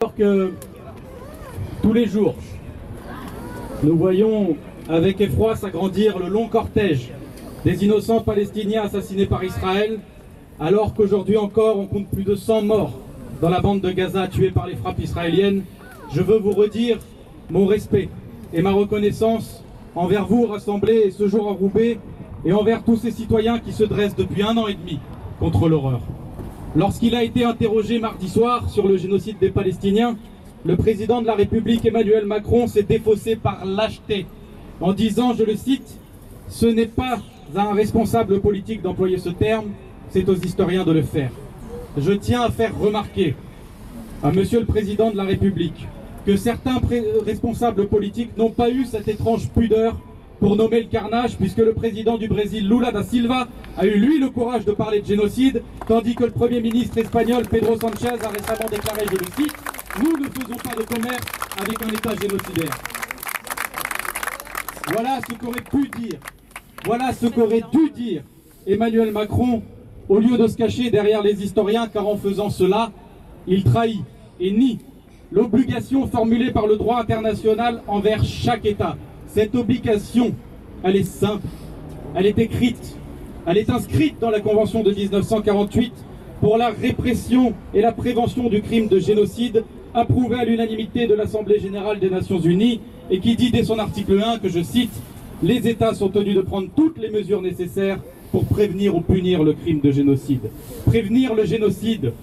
Alors que tous les jours, nous voyons avec effroi s'agrandir le long cortège des innocents palestiniens assassinés par Israël, alors qu'aujourd'hui encore on compte plus de 100 morts dans la bande de Gaza tués par les frappes israéliennes, je veux vous redire mon respect et ma reconnaissance envers vous rassemblés ce jour à Roubaix et envers tous ces citoyens qui se dressent depuis 1 an et demi contre l'horreur. Lorsqu'il a été interrogé mardi soir sur le génocide des Palestiniens, le président de la République Emmanuel Macron s'est défaussé par lâcheté en disant, je le cite, « Ce n'est pas à un responsable politique d'employer ce terme, c'est aux historiens de le faire. » Je tiens à faire remarquer à Monsieur le Président de la République que certains responsables politiques n'ont pas eu cette étrange pudeur pour nommer le carnage, puisque le président du Brésil, Lula da Silva, a eu lui le courage de parler de génocide, tandis que le Premier ministre espagnol, Pedro Sanchez, a récemment déclaré, je le cite, « Nous ne faisons pas de commerce avec un État génocidaire. » Voilà ce qu'aurait pu dire, voilà ce qu'aurait dû dire Emmanuel Macron, au lieu de se cacher derrière les historiens, car en faisant cela, il trahit et nie l'obligation formulée par le droit international envers chaque État. Cette obligation, elle est simple, elle est écrite, elle est inscrite dans la Convention de 1948 pour la répression et la prévention du crime de génocide, approuvée à l'unanimité de l'Assemblée générale des Nations Unies, et qui dit dès son article 1 que, je cite, « Les États sont tenus de prendre toutes les mesures nécessaires pour prévenir ou punir le crime de génocide. » Prévenir le génocide,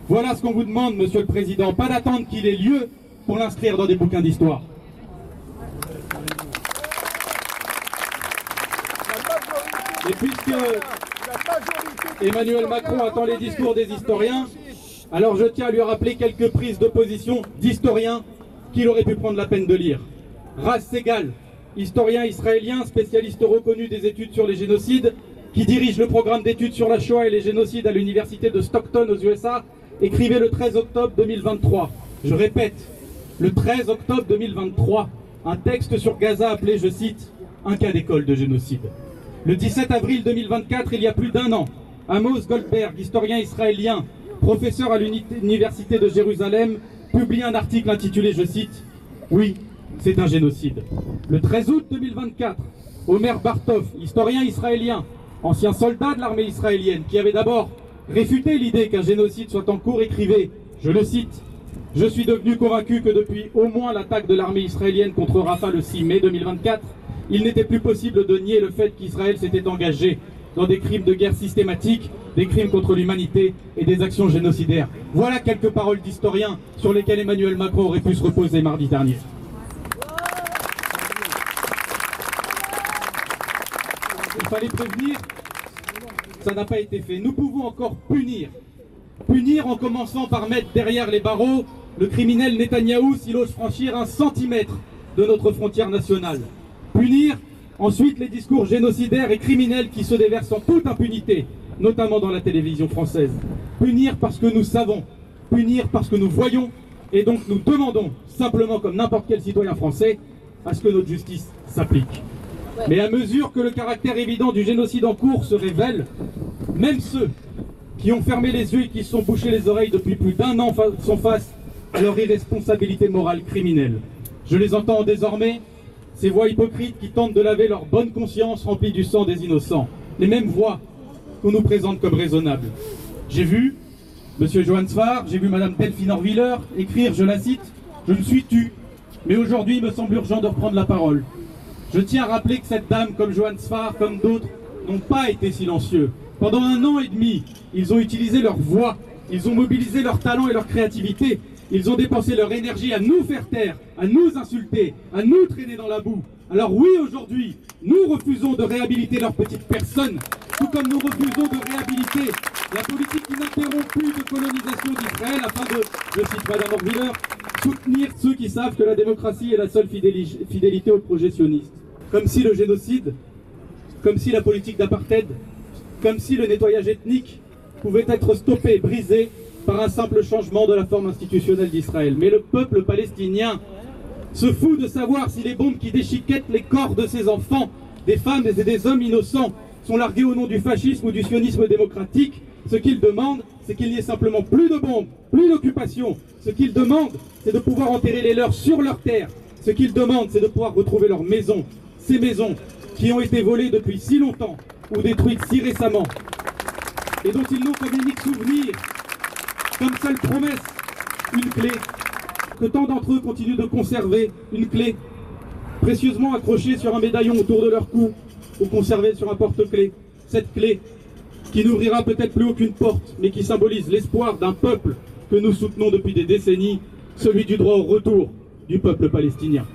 voilà ce qu'on vous demande, Monsieur le Président, pas d'attendre qu'il ait lieu pour l'inscrire dans des bouquins d'histoire. Et puisque Emmanuel Macron attend les discours des historiens, alors je tiens à lui rappeler quelques prises de position d'historiens qu'il aurait pu prendre la peine de lire. Ras Segal, historien israélien, spécialiste reconnu des études sur les génocides, qui dirige le programme d'études sur la Shoah et les génocides à l'université de Stockton aux USA, écrivait le 13 octobre 2023. Je répète, le 13 octobre 2023, un texte sur Gaza appelé, je cite, « Un cas d'école de génocide ». Le 17 avril 2024, il y a plus d'1 an, Amos Goldberg, historien israélien, professeur à l'université de Jérusalem, publie un article intitulé, je cite, « Oui, c'est un génocide ». Le 13 août 2024, Omer Bartov, historien israélien, ancien soldat de l'armée israélienne, qui avait d'abord réfuté l'idée qu'un génocide soit en cours, écrivait, je le cite, « Je suis devenu convaincu que depuis au moins l'attaque de l'armée israélienne contre Rafah le 6 mai 2024, il n'était plus possible de nier le fait qu'Israël s'était engagé dans des crimes de guerre systématiques, des crimes contre l'humanité et des actions génocidaires. » Voilà quelques paroles d'historiens sur lesquelles Emmanuel Macron aurait pu se reposer mardi dernier. Il fallait prévenir, ça n'a pas été fait. Nous pouvons encore punir. Punir en commençant par mettre derrière les barreaux le criminel Netanyahou s'il ose franchir 1 centimètre de notre frontière nationale. Punir ensuite les discours génocidaires et criminels qui se déversent en toute impunité, notamment dans la télévision française. Punir parce que nous savons, punir parce que nous voyons, et donc nous demandons, simplement comme n'importe quel citoyen français, à ce que notre justice s'applique. Mais à mesure que le caractère évident du génocide en cours se révèle, même ceux qui ont fermé les yeux et qui se sont bouchés les oreilles depuis plus d'1 an sont face à leur irresponsabilité morale criminelle. Je les entends désormais, ces voix hypocrites qui tentent de laver leur bonne conscience remplie du sang des innocents. Les mêmes voix qu'on nous présente comme raisonnables. J'ai vu M. Johann Sfar, j'ai vu Mme Delphine Orwiller écrire, je la cite, « Je me suis tu, mais aujourd'hui il me semble urgent de reprendre la parole. » Je tiens à rappeler que cette dame, comme Johann Sfar, comme d'autres, n'ont pas été silencieux. Pendant 1 an et demi, ils ont utilisé leur voix, ils ont mobilisé leur talent et leur créativité. Ils ont dépensé leur énergie à nous faire taire, à nous insulter, à nous traîner dans la boue. Alors oui, aujourd'hui, nous refusons de réhabiliter leurs petites personnes, tout comme nous refusons de réhabiliter la politique ininterrompue de colonisation d'Israël afin de, je cite Mme Orwiller, soutenir ceux qui savent que la démocratie est la seule fidélité au projet sioniste. Comme si le génocide, comme si la politique d'apartheid, comme si le nettoyage ethnique pouvait être stoppé, brisé, par un simple changement de la forme institutionnelle d'Israël. Mais le peuple palestinien se fout de savoir si les bombes qui déchiquettent les corps de ses enfants, des femmes et des hommes innocents, sont larguées au nom du fascisme ou du sionisme démocratique, Ce qu'ils demandent, c'est qu'il n'y ait simplement plus de bombes, plus d'occupation. Ce qu'ils demandent, c'est de pouvoir enterrer les leurs sur leur terre. Ce qu'ils demandent, c'est de pouvoir retrouver leurs maisons. Ces maisons qui ont été volées depuis si longtemps ou détruites si récemment. Et dont ils n'ont comme unique souvenir, comme seule promesse, une clé. Que tant d'entre eux continuent de conserver une clé, précieusement accrochée sur un médaillon autour de leur cou, ou conservée sur un porte-clés. Cette clé qui n'ouvrira peut-être plus aucune porte, mais qui symbolise l'espoir d'un peuple que nous soutenons depuis des décennies, celui du droit au retour du peuple palestinien.